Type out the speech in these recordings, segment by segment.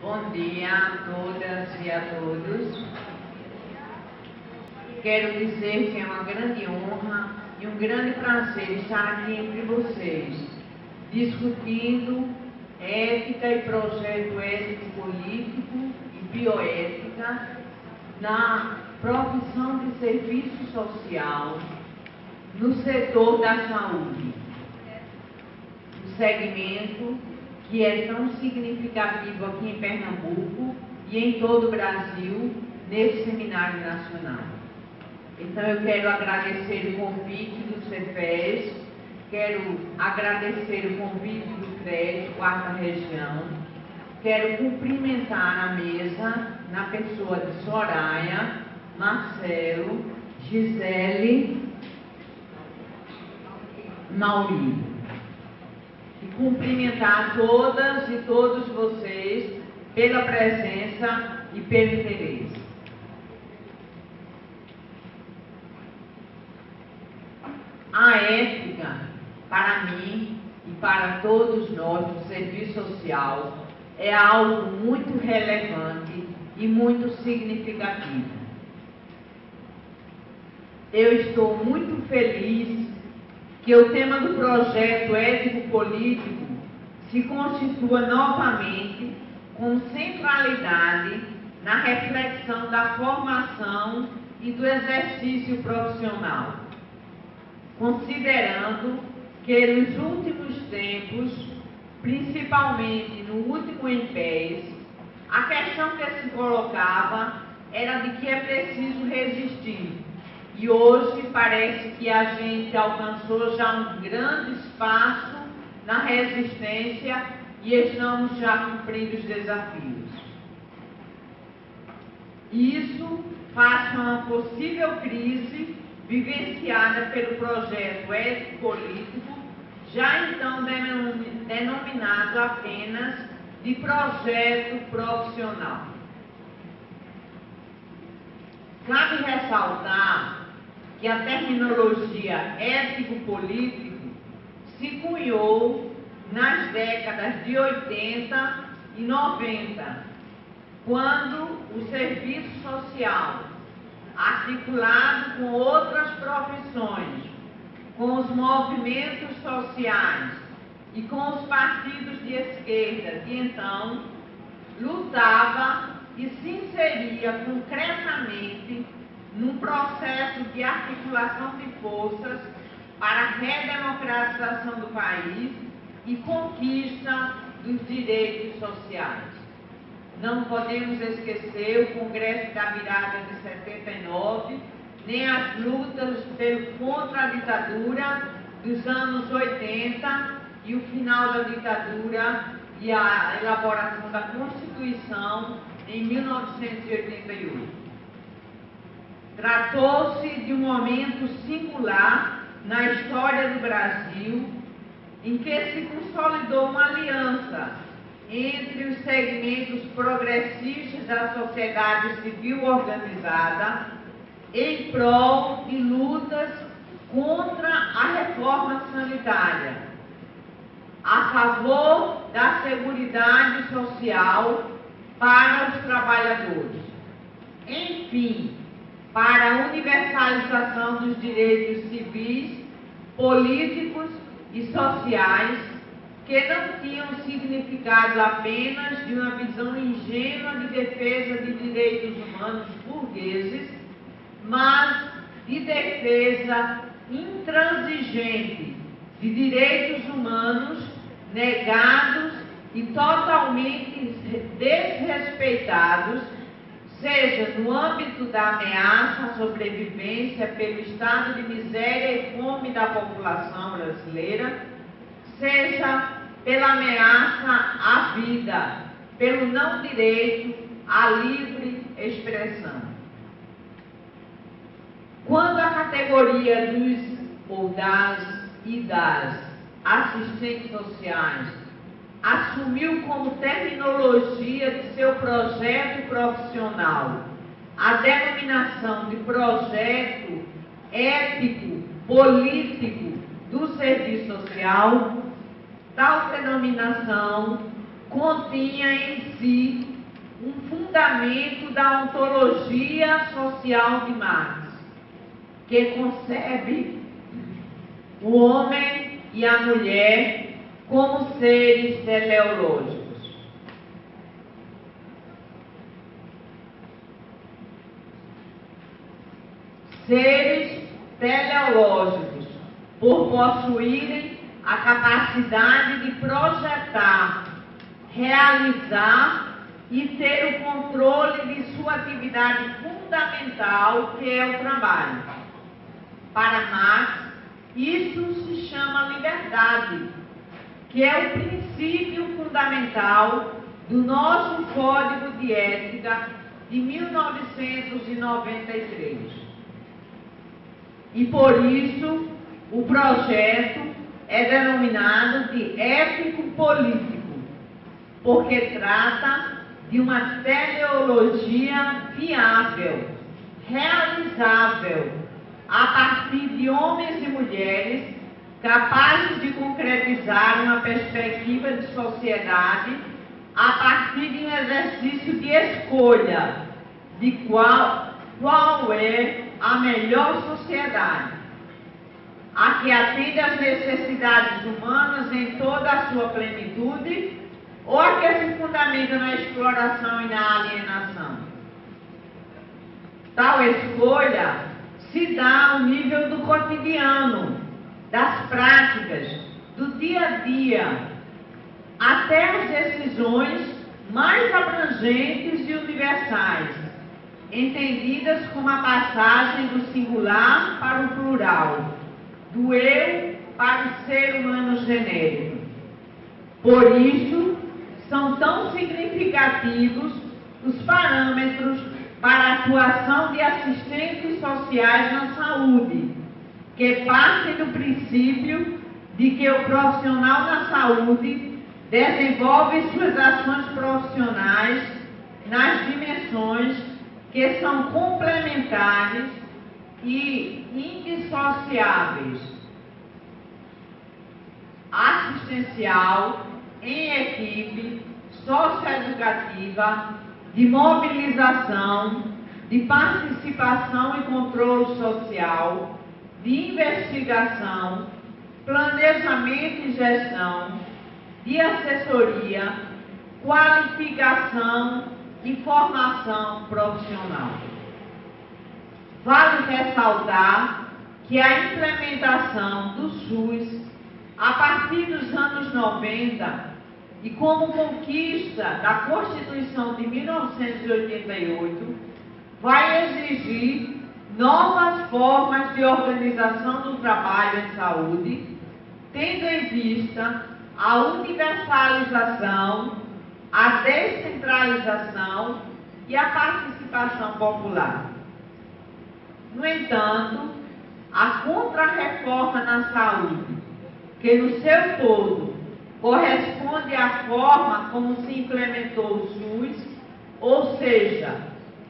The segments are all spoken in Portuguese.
Bom dia a todas e a todos. Quero dizer que é uma grande honra e um grande prazer estar aqui entre vocês, discutindo ética e projeto ético-político e bioética na profissão de serviço social no setor da saúde. Um segmento que é tão significativo aqui em Pernambuco e em todo o Brasil, nesse seminário nacional. Então eu quero agradecer o convite do CEFES, quero agradecer o convite do CRES, quarta região, quero cumprimentar a mesa na pessoa de Soraya, Marcelo, Gisele, Mauri. E cumprimentar todas e todos vocês pela presença e pelo interesse. A ética, para mim e para todos nós do serviço social, é algo muito relevante e muito significativo. Eu estou muito feliz que o tema do projeto ético-político se constitua novamente com centralidade na reflexão da formação e do exercício profissional, considerando que nos últimos tempos, principalmente no último INPES, a questão que se colocava era de que é preciso resistir. E hoje parece que a gente alcançou já um grande espaço na resistência e estamos já cumprindo os desafios. Isso faz com uma possível crise vivenciada pelo projeto ético-político, já então denominado apenas de projeto profissional. Cabe ressaltar que a terminologia ético-político se cunhou nas décadas de 80 e 90, quando o serviço social, articulado com outras profissões, com os movimentos sociais e com os partidos de esquerda de então, lutava e se inseria concretamente num processo de articulação de forças para a redemocratização do país e conquista dos direitos sociais. Não podemos esquecer o Congresso da Virada de 79, nem as lutas contra a ditadura dos anos 80 e o final da ditadura e a elaboração da Constituição em 1988. Tratou-se de um momento singular na história do Brasil, em que se consolidou uma aliança entre os segmentos progressistas da sociedade civil organizada em prol de lutas contra a reforma sanitária, a favor da seguridade social para os trabalhadores, enfim, para a universalização dos direitos civis, políticos e sociais, que não tinham significado apenas de uma visão ingênua de defesa de direitos humanos burgueses, mas de defesa intransigente de direitos humanos negados e totalmente desrespeitados, seja no âmbito da ameaça à sobrevivência pelo estado de miséria e fome da população brasileira, seja pela ameaça à vida, pelo não direito à livre expressão. Quando a categoria dos ou das e das assistentes sociais assumiu como terminologia de seu projeto profissional a denominação de projeto ético, político do serviço social, tal denominação continha em si um fundamento da ontologia social de Marx, que concebe o homem e a mulher como seres teleológicos. Seres teleológicos, por possuírem a capacidade de projetar, realizar e ter o controle de sua atividade fundamental, que é o trabalho. Para Marx, isso se chama liberdade, que é o princípio fundamental do nosso Código de Ética de 1993. E por isso, o projeto é denominado de ético-político, porque trata de uma teleologia viável, realizável, a partir de homens e mulheres capazes de concretizar uma perspectiva de sociedade a partir de um exercício de escolha de qual é a melhor sociedade, a que atende às necessidades humanas em toda a sua plenitude, ou a que se fundamenta na exploração e na alienação. Tal escolha se dá ao nível do cotidiano, das práticas, do dia a dia, até as decisões mais abrangentes e universais, entendidas como a passagem do singular para o plural, do eu para o ser humano genérico. Por isso, são tão significativos os parâmetros para a atuação de assistentes sociais na saúde, que partem do princípio de que o profissional da saúde desenvolve suas ações profissionais nas dimensões que são complementares e indissociáveis: assistencial, em equipe, socioeducativa, de mobilização, de participação e controle social, de investigação, planejamento e gestão, de assessoria, qualificação e formação profissional. Vale ressaltar que a implementação do SUS, a partir dos anos 90, e como conquista da Constituição de 1988, vai exigir novas formas de organização do trabalho em saúde, tendo em vista a universalização, a descentralização e a participação popular. No entanto, a contrarreforma na saúde, que no seu todo corresponde à forma como se implementou o SUS, ou seja,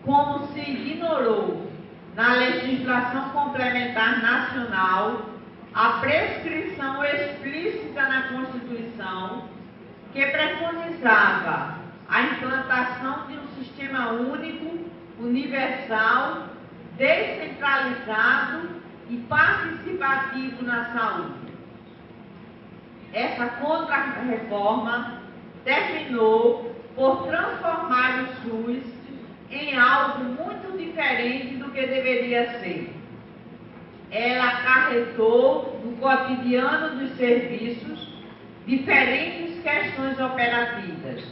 como se ignorou na legislação complementar nacional a prescrição explícita na Constituição que preconizava a implantação de um sistema único, universal, descentralizado e participativo na saúde. Essa contra-reforma terminou por transformar o SUS em algo muito diferente do que deveria ser. Ela acarretou no cotidiano dos serviços diferentes questões operativas: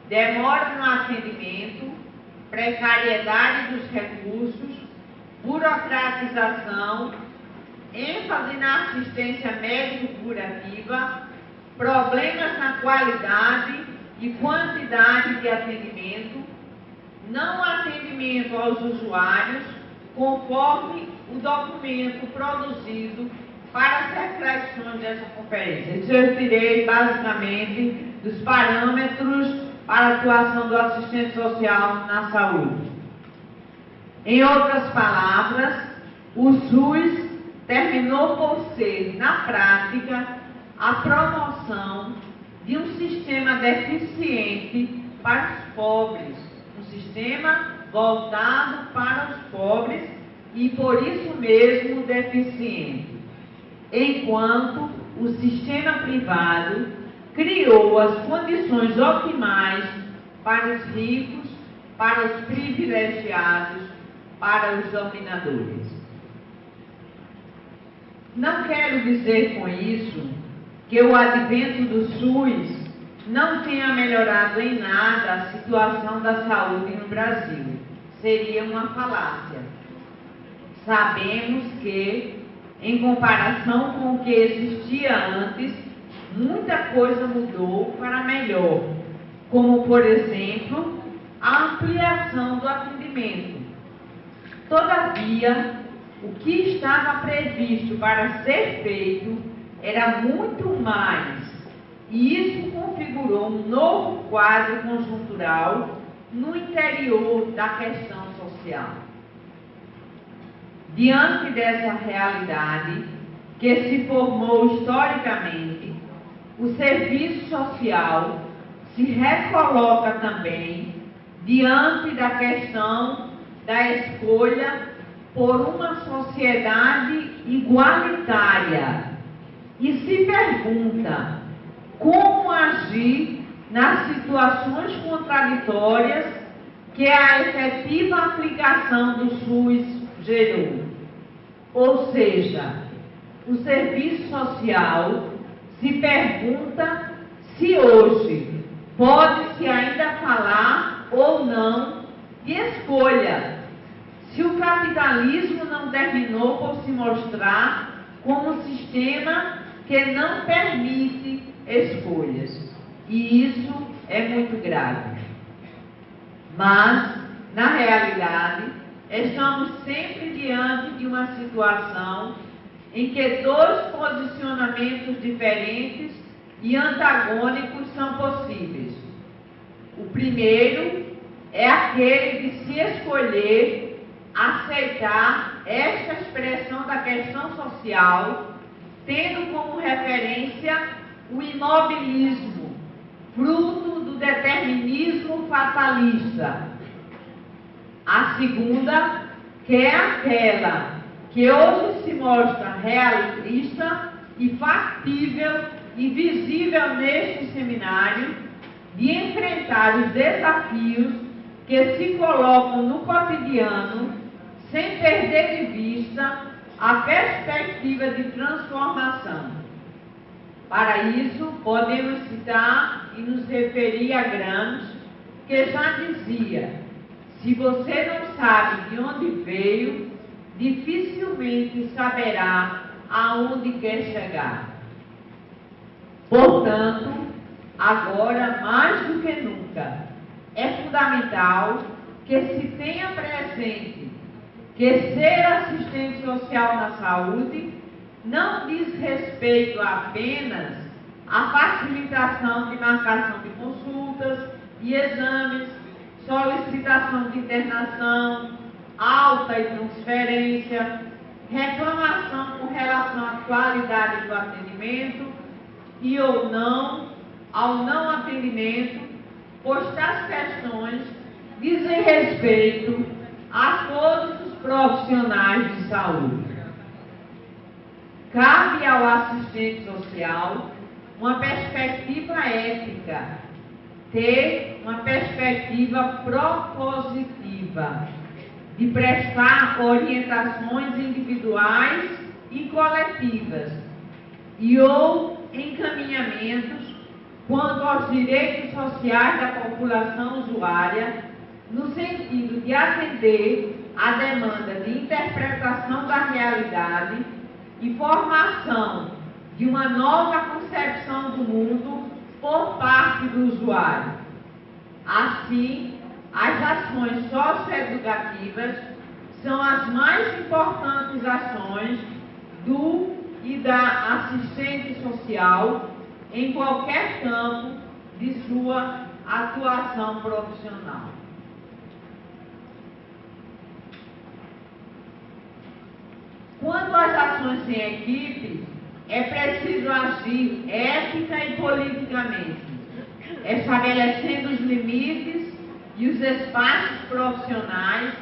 demora no atendimento, precariedade dos recursos, burocratização, ênfase na assistência médico-curativa, problemas na qualidade e quantidade de atendimento, não atendimento aos usuários, conforme o documento produzido para as reflexões dessa conferência. Isso eu tirei basicamente dos parâmetros para a atuação do assistente social na saúde. Em outras palavras, o SUS terminou por ser, na prática, a promoção de um sistema deficiente para os pobres, um sistema voltado para os pobres e por isso mesmo deficiente, enquanto o sistema privado criou as condições optimais para os ricos, para os privilegiados, para os dominadores. Não quero dizer com isso que o advento do SUS não tenha melhorado em nada a situação da saúde no Brasil. Seria uma falácia. Sabemos que, em comparação com o que existia antes, muita coisa mudou para melhor, como, por exemplo, a ampliação do atendimento. Todavia, o que estava previsto para ser feito era muito mais, e isso configurou um novo quadro conjuntural no interior da questão social. Diante dessa realidade que se formou historicamente, o serviço social se recoloca também diante da questão da escolha por uma sociedade igualitária e se pergunta como agir nas situações contraditórias que a efetiva aplicação do SUS gerou. Ou seja, o serviço social se pergunta se hoje pode-se ainda falar ou não de escolha, se o capitalismo não terminou por se mostrar como um sistema que não permite escolhas. E isso é muito grave. Mas, na realidade, estamos sempre diante de uma situação em que dois posicionamentos diferentes e antagônicos são possíveis. O primeiro é aquele de se escolher aceitar esta expressão da questão social, tendo como referência o imobilismo, fruto do determinismo fatalista. A segunda, que é aquela que hoje se mostra realista e factível e visível neste seminário, de enfrentar os desafios que se colocam no cotidiano, sem perder de vista a perspectiva de transformação. Para isso, podemos citar e nos referir a Gramsci, que já dizia: se você não sabe de onde veio, dificilmente saberá aonde quer chegar. Portanto, agora mais do que nunca, é fundamental que se tenha presente que ser assistente social na saúde não diz respeito apenas à facilitação de marcação de consultas e exames, solicitação de internação, alta e transferência, reclamação com relação à qualidade do atendimento e ou não ao não atendimento, pois tais questões dizem respeito a todos os profissionais de saúde. Cabe ao assistente social uma perspectiva ética, ter uma perspectiva propositiva, de prestar orientações individuais e coletivas, e ou encaminhamentos quanto aos direitos sociais da população usuária, no sentido de atender à demanda de interpretação da realidade e formação de uma nova concepção do mundo por parte do usuário. Assim, as ações socioeducativas são as mais importantes ações do e da assistente social em qualquer campo de sua atuação profissional. Quanto às ações em equipe, é preciso agir ética e politicamente, estabelecendo os limites e os espaços profissionais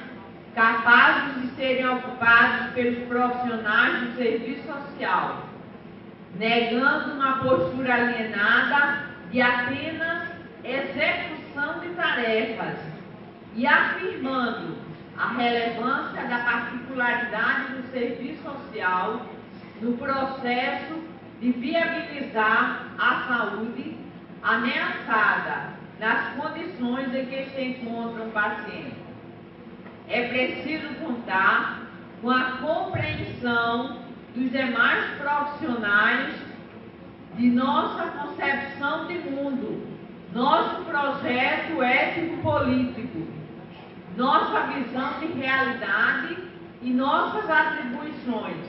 capazes de serem ocupados pelos profissionais do serviço social, negando uma postura alienada de apenas execução de tarefas e afirmando a relevância da particularidade do serviço social no processo de viabilizar a saúde ameaçada nas condições em que se encontra o paciente. É preciso contar com a compreensão dos demais profissionais de nossa concepção de mundo, nosso projeto ético-político, nossa visão de realidade e nossas atribuições,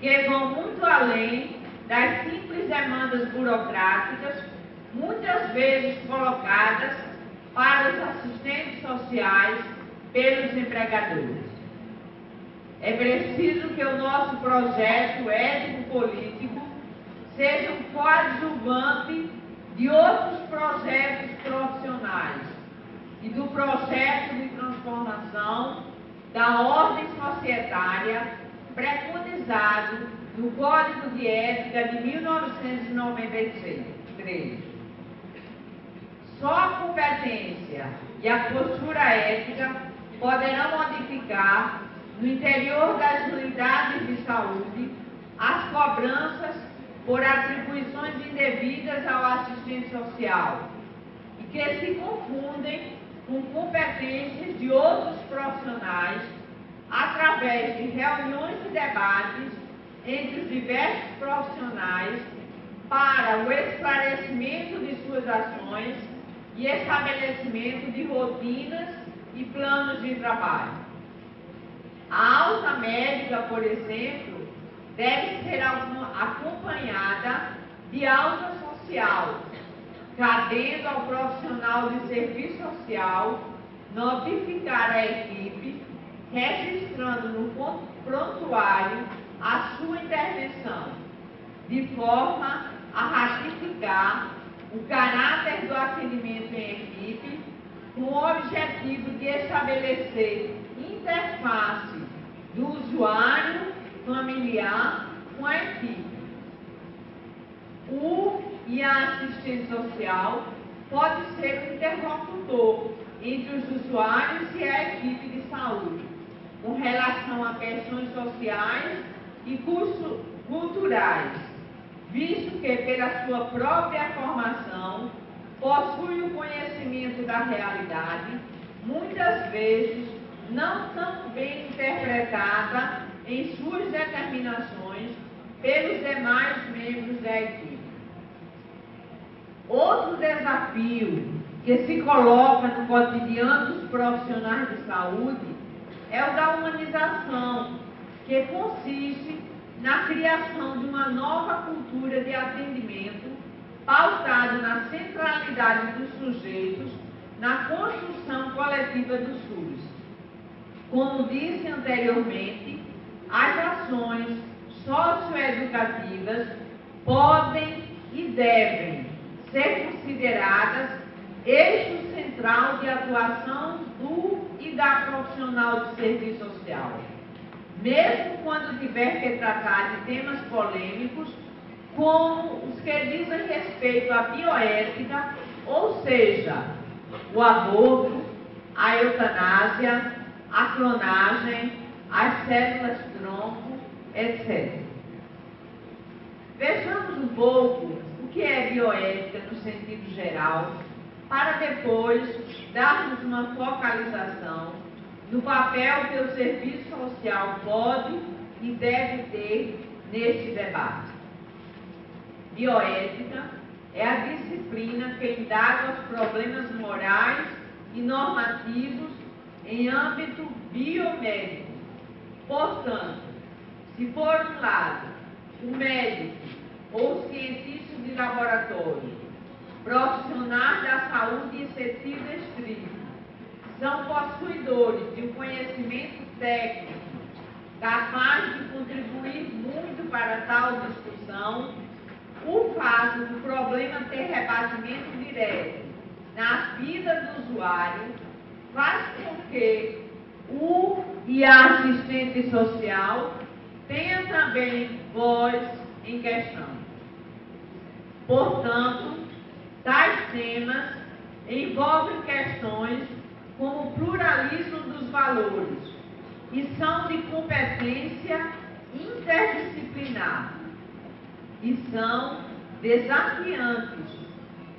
que vão muito além das simples demandas burocráticas, muitas vezes colocadas para os assistentes sociais pelos empregadores. É preciso que o nosso projeto ético-político seja um coadjuvante de outros projetos profissionais e do projeto de transformação da ordem societária preconizado no Código de Ética de 1993. Só a competência e a postura ética poderão modificar, no interior das unidades de saúde, as cobranças por atribuições indevidas ao assistente social e que se confundem com competências de outros profissionais através de reuniões e debates entre os diversos profissionais para o esclarecimento de suas ações e estabelecimento de rotinas e planos de trabalho. A alta médica, por exemplo, deve ser acompanhada de alta social, cabendo ao profissional de serviço social notificar a equipe, registrando no prontuário a sua intervenção, de forma a ratificar o caráter do atendimento em equipe, com o objetivo de estabelecer interface do usuário familiar com a equipe. O e a assistente social pode ser um interlocutor entre os usuários e a equipe de saúde, com relação a questões sociais e culturais, visto que, pela sua própria formação, possui o conhecimento da realidade, muitas vezes não tão bem interpretada em suas determinações pelos demais membros da equipe. Outro desafio que se coloca no cotidiano dos profissionais de saúde é o da humanização, que consiste na criação de uma nova cultura de atendimento pautada na centralidade dos sujeitos na construção coletiva do SUS. Como disse anteriormente, as ações socioeducativas podem e devem ser consideradas eixo central de atuação do e da profissional de serviço social, mesmo quando tiver que tratar de temas polêmicos, como os que dizem respeito à bioética, ou seja, o aborto, a eutanásia, a clonagem, as células-tronco, etc. Vejamos um pouco o que é bioética no sentido geral, para depois darmos uma focalização no papel que o serviço social pode e deve ter neste debate. Bioética é a disciplina que indaga os problemas morais e normativos em âmbito biomédico. Portanto, se por um lado o médico ou cientista de laboratório, profissionais da saúde em sentido estrito, são possuidores de um conhecimento técnico capaz de contribuir muito para tal discussão, discussão o fato do problema ter rebatimento direto na vida do usuário, faz com que o e a assistente social tenha também voz em questão. Portanto, tais temas envolvem questões como o pluralismo dos valores e são de competência interdisciplinar e são desafiantes,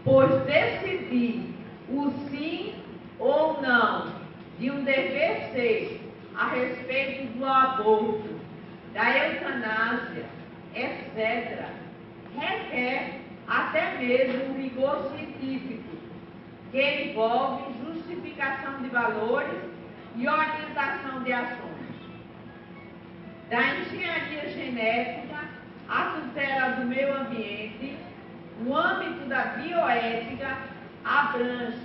pois decidir o sim ou não de um dever ser a respeito do aborto, da eutanásia, etc., requer até mesmo um rigor científico, que envolve justificação de valores e orientação de ações. Da engenharia genética à tutela do meio ambiente, o âmbito da bioética abrange,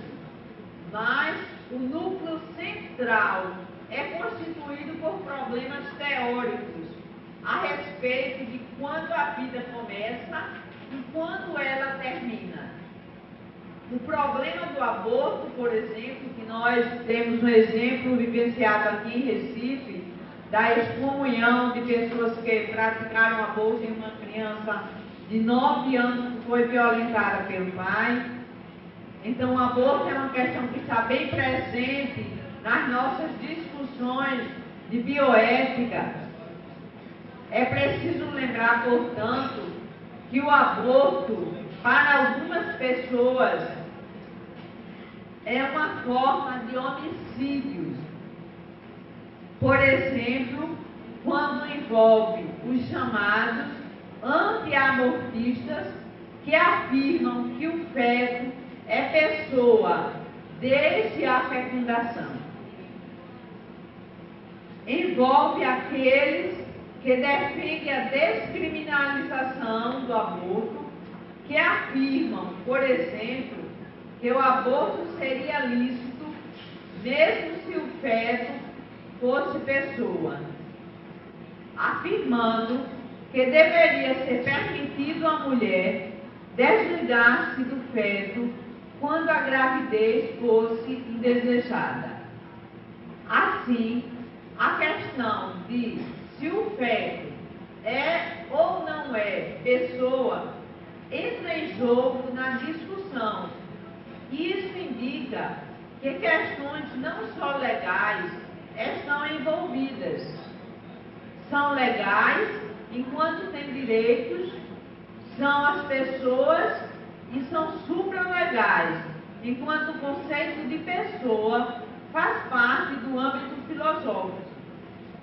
mas o núcleo central é constituído por problemas teóricos a respeito de quando a vida começa e quando ela termina. O problema do aborto, por exemplo, que nós temos um exemplo vivenciado aqui em Recife, da excomunhão de pessoas que praticaram aborto em uma criança de 9 anos que foi violentada pelo pai. Então, o aborto é uma questão que está bem presente nas nossas discussões de bioética. É preciso lembrar, portanto, que o aborto, para algumas pessoas, é uma forma de homicídios. Por exemplo, quando envolve os chamados antiabortistas, que afirmam que o feto é pessoa desde a fecundação. Envolve aqueles que defendem a descriminalização do aborto, que afirmam, por exemplo, que o aborto seria lícito mesmo se o feto fosse pessoa, afirmando que deveria ser permitido à mulher desligar-se do feto quando a gravidez fosse indesejada. Assim, a questão de se o feto é ou não é pessoa entra em jogo na discussão. Isso indica que questões não só legais estão envolvidas. São legais enquanto têm direitos, são as pessoas e são supralegais, enquanto o conceito de pessoa faz parte do âmbito filosófico.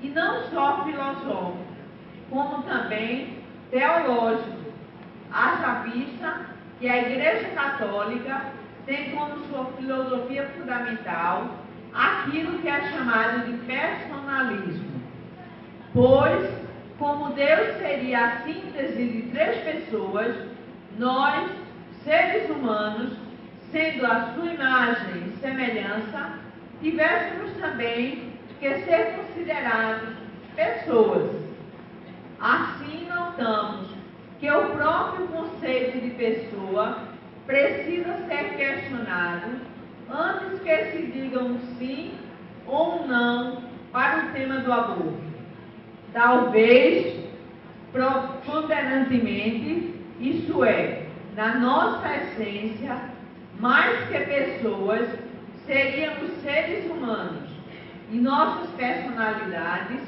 E não só filosófico, como também teológico. Haja vista que a Igreja Católica tem como sua filosofia fundamental aquilo que é chamado de personalismo. Pois, como Deus seria a síntese de 3 pessoas, nós, seres humanos, sendo a sua imagem e semelhança, tivéssemos também que ser considerados pessoas. Assim, notamos que o próprio conceito de pessoa precisa ser questionado antes que se diga um sim ou um não para o tema do aborto. Talvez, preponderantemente, isto é, na nossa essência, mais que pessoas, seríamos seres humanos e nossas personalidades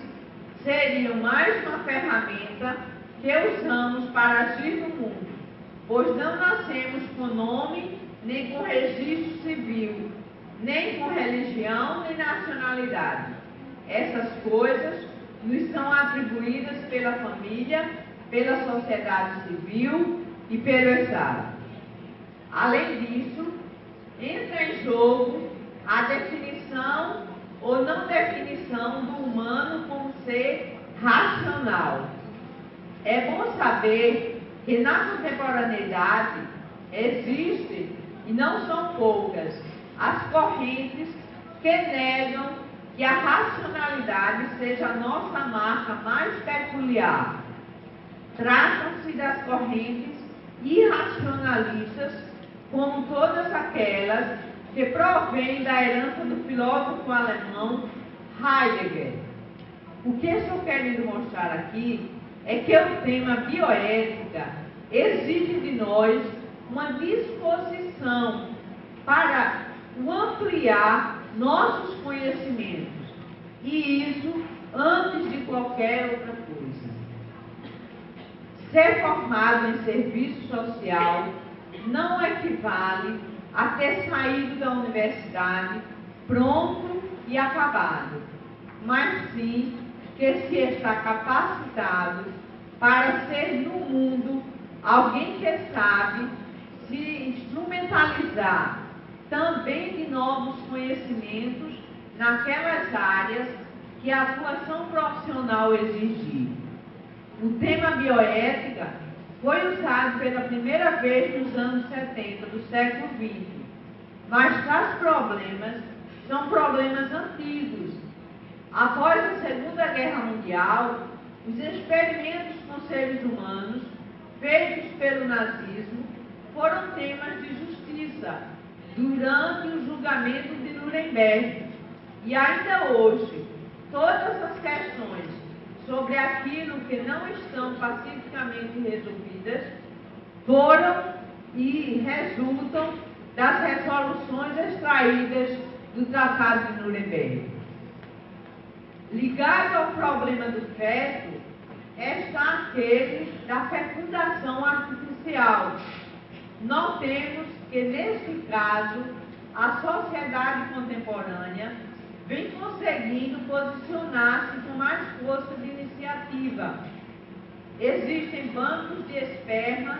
seriam mais uma ferramenta que usamos para agir no mundo, pois não nascemos com nome, nem com registro civil, nem com religião, nem nacionalidade. Essas coisas nos são atribuídas pela família, pela sociedade civil e pelo Estado. Além disso, entra em jogo a definição ou não definição do humano como ser racional. É bom saber que na contemporaneidade existem, e não são poucas, as correntes que negam que a racionalidade seja a nossa marca mais peculiar. Tratam-se das correntes irracionalistas, como todas aquelas que provêm da herança do filósofo alemão Heidegger. O que estou querendo mostrar aqui é que o tema bioética exige de nós uma disposição para ampliar nossos conhecimentos, e isso antes de qualquer outra coisa. Ser formado em serviço social não equivale a ter saído da universidade pronto e acabado, mas sim que se está capacitado para ser no mundo alguém que sabe se instrumentalizar também de novos conhecimentos naquelas áreas que a atuação profissional exigir. O tema bioética foi usado pela primeira vez nos anos 70 do século XX, mas tais problemas são problemas antigos. Após a Segunda Guerra Mundial, os experimentos com seres humanos feitos pelo nazismo foram temas de justiça durante o julgamento de Nuremberg. E ainda hoje, todas as questões sobre aquilo que não estão pacificamente resolvidas foram e resultam das resoluções extraídas do Tratado de Nuremberg. Ligado ao problema do feto está aquele da fecundação artificial. Notemos que, neste caso, a sociedade contemporânea vem conseguindo posicionar-se com mais força de iniciativa. Existem bancos de esperma,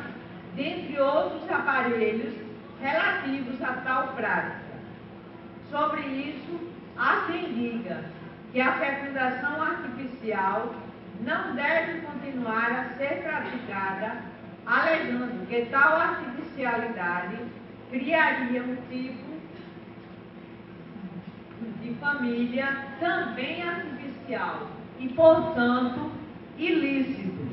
dentre outros aparelhos relativos a tal prática. Sobre isso, há quem diga que a fecundação artificial não deve continuar a ser praticada, alegando que tal artificialidade criaria um tipo de família também artificial e, portanto, ilícito.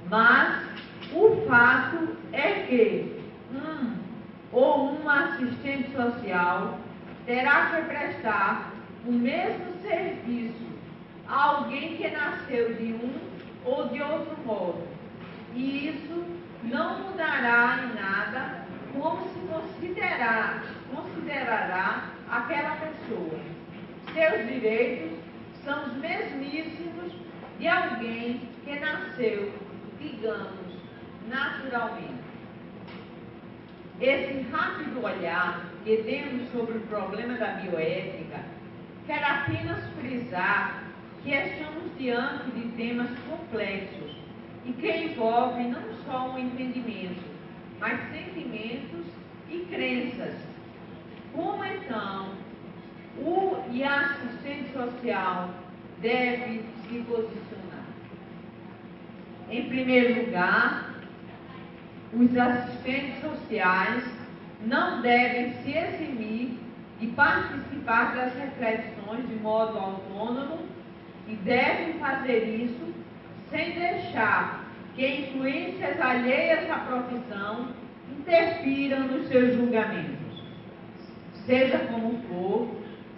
Mas o fato é que uma assistente social terá que prestar o mesmo serviço a alguém que nasceu de um ou de outro modo. E isso não mudará em nada como se considerará aquela pessoa. Seus direitos são os mesmíssimos de alguém que nasceu, digamos, naturalmente. Esse rápido olhar que temos sobre o problema da bioética quer apenas frisar que estamos diante de temas complexos e que envolvem não só um entendimento, mas sentimentos e crenças. Como então a assistente social deve se posicionar? Em primeiro lugar, os assistentes sociais não devem se eximir de participar das reflexões de modo autônomo e devem fazer isso sem deixar que influências alheias à profissão interfiram nos seus julgamentos. Seja como for,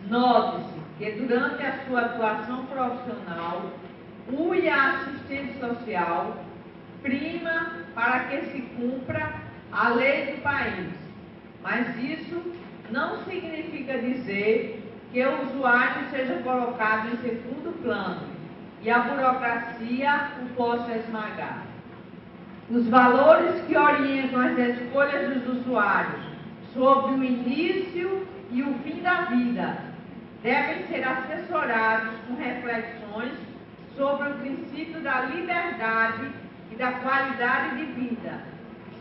note-se que durante a sua atuação profissional, a assistente social prima para que se cumpra a lei do país. Mas isso não significa dizer que o usuário seja colocado em segundo plano e a burocracia o possa esmagar. Os valores que orientam as escolhas dos usuários sobre o início e o fim da vida devem ser assessorados com reflexões sobre o princípio da liberdade e da qualidade de vida,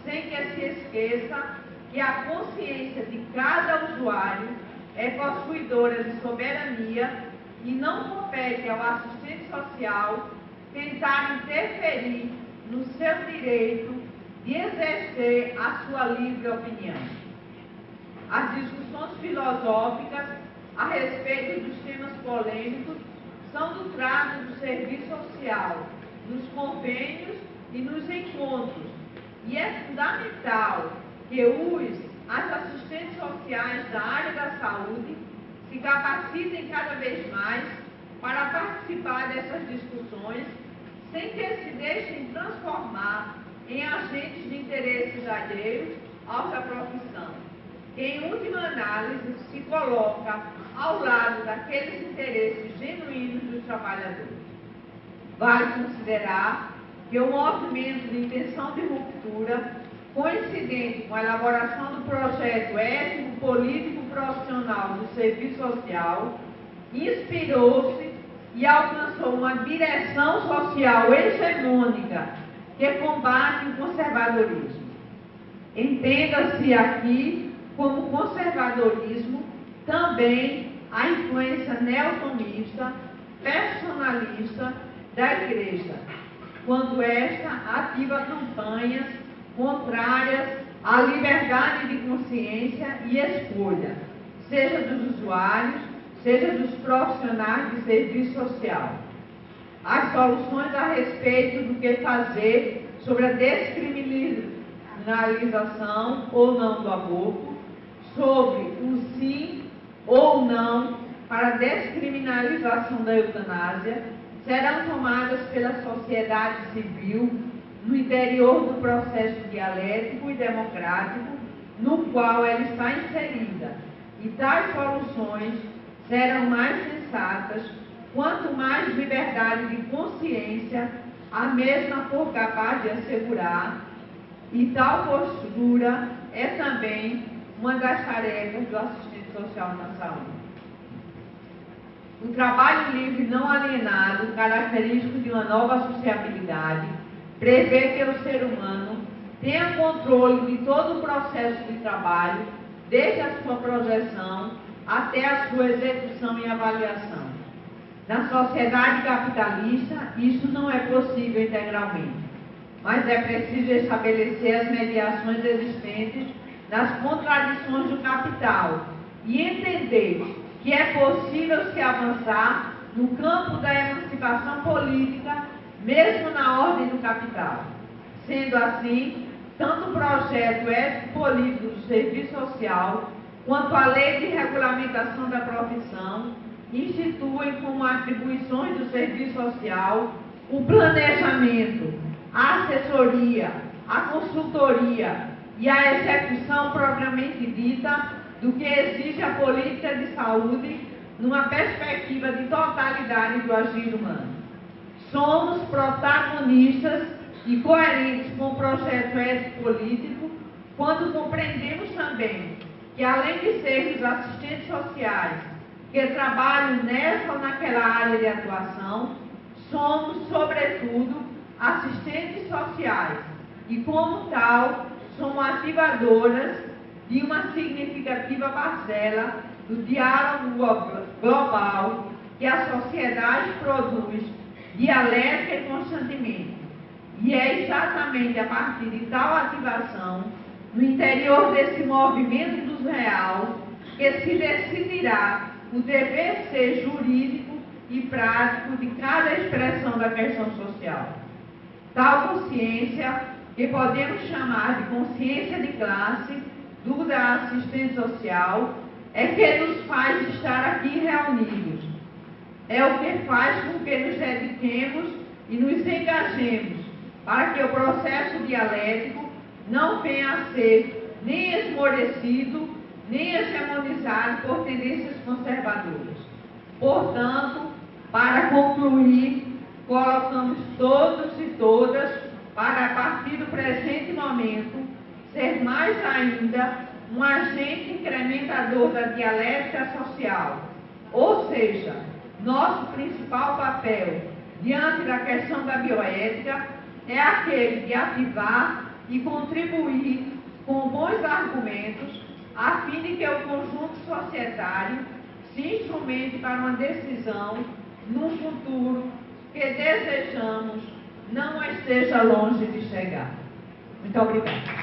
sem que se esqueça que a consciência de cada usuário é possuidora de soberania e não compete ao assistente social tentar interferir no seu direito de exercer a sua livre opinião. As discussões filosóficas a respeito dos temas polêmicos são do trato do serviço social, nos convênios e nos encontros. E é fundamental que as assistentes sociais da área da saúde se capacitem cada vez mais para participar dessas discussões, sem que se deixem transformar em agentes de interesses alheios aos da profissão, que em última análise se coloca ao lado daqueles interesses genuínos dos trabalhadores. Vale considerar que o movimento de intenção de ruptura, coincidente com a elaboração do projeto ético-político-profissional do serviço social, inspirou-se e alcançou uma direção social hegemônica que combate o conservadorismo. Entenda-se aqui como conservadorismo também a influência neotomista, personalista da Igreja, quando esta ativa campanhas contrárias à liberdade de consciência e escolha, seja dos usuários, seja dos profissionais de serviço social. As soluções a respeito do que fazer sobre a descriminalização ou não do aborto, sobre o sim ou não para a descriminalização da eutanásia, serão tomadas pela sociedade civil no interior do processo dialético e democrático no qual ela está inserida, e tais soluções serão mais sensatas quanto mais liberdade de consciência a mesma for capaz de assegurar, e tal postura é também uma das tarefas do assistente social na saúde. O trabalho livre não alienado, característico de uma nova sociabilidade, prevê que o ser humano tenha controle de todo o processo de trabalho, desde a sua projeção até a sua execução e avaliação. Na sociedade capitalista, isso não é possível integralmente, mas é preciso estabelecer as mediações existentes nas contradições do capital e entender que é possível se avançar no campo da emancipação política, mesmo na ordem do capital. Sendo assim, tanto o projeto ético-político do serviço social, quanto a lei de regulamentação da profissão, instituem como atribuições do serviço social o planejamento, a assessoria, a consultoria e a execução propriamente dita do que exige a política de saúde numa perspectiva de totalidade do agir humano. Somos protagonistas e coerentes com o projeto ético-político quando compreendemos também que, além de sermos assistentes sociais que trabalham nessa ou naquela área de atuação, somos, sobretudo, assistentes sociais e, como tal, somos ativadoras de uma significativa parcela do diálogo global que a sociedade produz dialética e constantemente. E é exatamente a partir de tal ativação, no interior desse movimento dos real, que se decidirá o dever ser jurídico e prático de cada expressão da questão social. Tal consciência, que podemos chamar de consciência de classe, do da assistente social, é que nos faz estar aqui reunidos. É o que faz com que nos dediquemos e nos engajemos para que o processo dialético não venha a ser nem esmorecido, nem hegemonizado por tendências conservadoras. Portanto, para concluir, colocamos todos e todas para, a partir do presente momento, ser mais ainda um agente incrementador da dialética social, ou seja, nosso principal papel diante da questão da bioética é aquele de ativar e contribuir com bons argumentos a fim de que o conjunto societário se instrumente para uma decisão num futuro que desejamos não esteja longe de chegar. Muito obrigada.